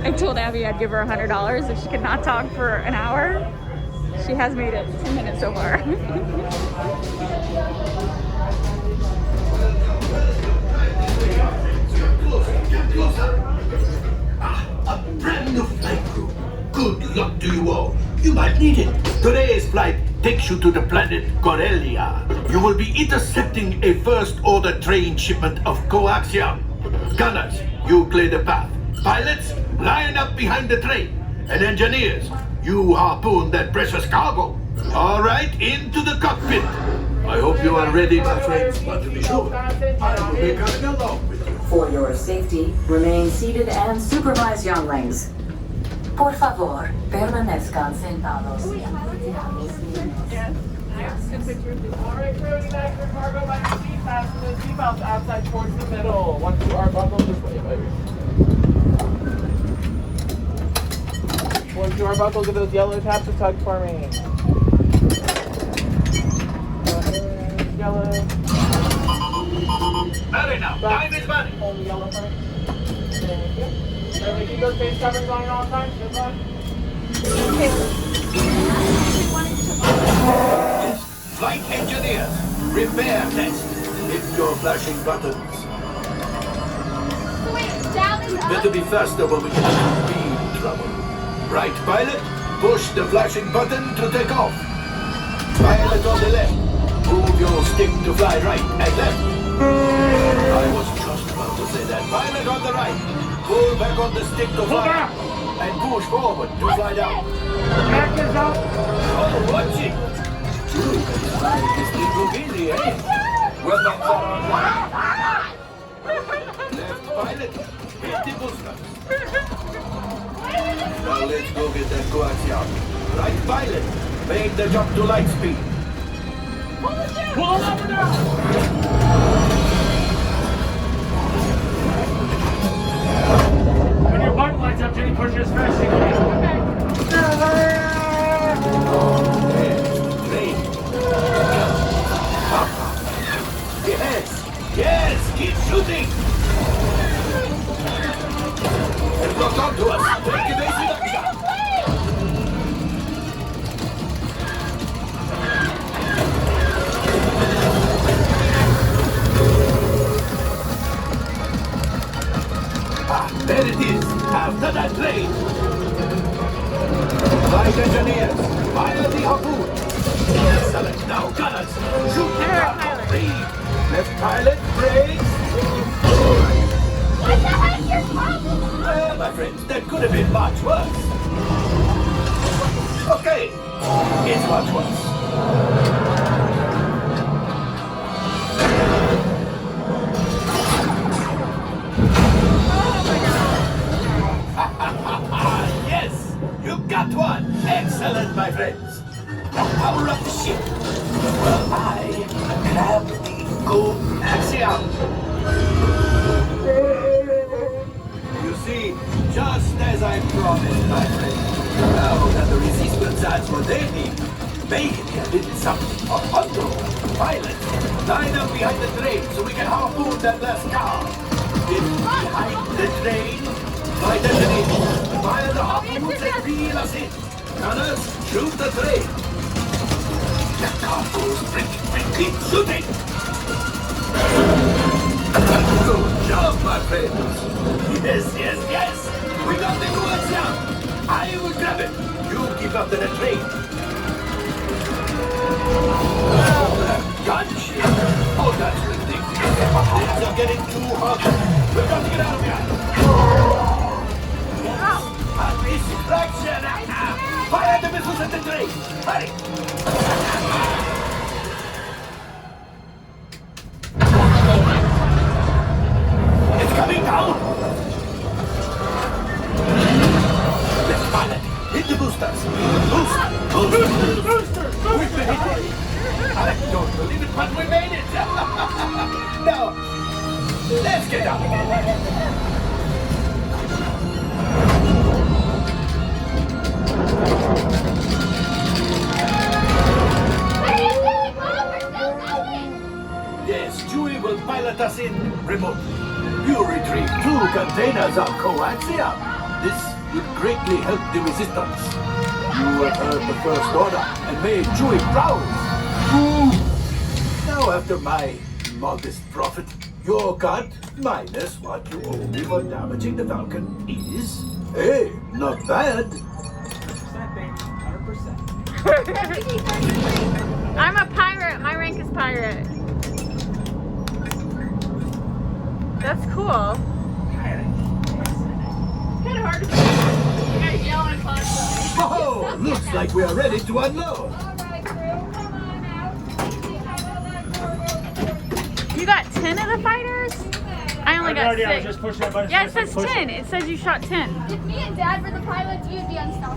I told Abby I'd give her $100 if she could not talk for an hour. She has made it 10 minutes so far. A brand new flight crew. Good luck to you all. You might need it. Today's flight takes you to the planet Corellia. You will be intercepting a first-order train shipment of coaxium. Gunners, you clear the path. Pilots, line up behind the train. And engineers, you harpoon that precious cargo. All right, into the cockpit. I hope you are ready, my friends. But to be sure, I will be coming along with you. For your safety, remain seated and supervise younglings. Por favor, permanezcan sentados. Alright, crew, you guys for cargo by your seat. Fasten the seatbelts outside towards the middle. Once you are buckled this way, baby. Once you are buckled to those yellow tabs to tug for me. Yellow. Hurry now, time is money. Hold the yellow for me. Thank you. Everybody keep those face coverings on at all times. Good luck. Yes, flight engineers, repair test. Hit your flashing buttons. Better be faster when we get into speed trouble. Right, pilot, push the flashing button to take off. Pilot on the left, move your stick to fly right and left. I was just about to say that. Pilot on the right, pull back on the stick to fly and push forward to fly down. Oh, watch it. Ooh, this thing will be easy, eh? Well done, left pilot, hit the boosters. Now let's go get that coaxium. Right pilot, make the jump to light speed. Pull over now! When your button lights up, Jenny, push as fast as you can. Yes, keep shooting. And lock on to us. Take evasive action. There it is, after that plane. Flight engineers, fire the harpoon. Excellent, now gunners, shoot the cargo. Breathe. Left pilot, brakes. What the heck's your problem? Well, my friends, that could have been much worse. Okay, it's much worse. Yes, you got one. Excellent, my friends. Now power up the ship. Well, I grab the coaxium. You see, just as I promised, my friend. Now that the resistance adds what they need, maybe a little something of control. Pilot, line up behind the train so we can harpoon that last car. Get behind the train. Flight engineer, fire the harpoons and reel us in. Gunners, shoot the train. The car goes break, keep shooting. Good job, my friends. Yes. We got the coaxium. I will grab it. You keep up to the train. Gunship. Oh, that's ridiculous. Things are getting too hot. We've got to get out of here. A distraction! Fire the missiles at the train! Hurry! It's coming down! Left pilot, hit the boosters! Boosters! We've been hit! I don't believe it, but we made it! Now, let's get out again! Yes, Chewie will pilot us in remotely. You retrieve 2 containers of coaxium. This will greatly help the resistance. You have heard the First Order and made Chewie proud. Now, after my modest profit, your cut, minus what you owe me for damaging the Falcon, is, hey, not bad. 100%, baby. 100%. I'm a pirate. My rank is pirate. That's cool. It's kind of hard to believe. You guys yelling constantly. Oh, looks like we are ready to unload. All right, crew, come on out. You got 10 of the fighters? I only got 6. I was just pushing that button. Yeah, it says 10. It says you shot 10. If me and Dad were the pilots, we would be unstoppable.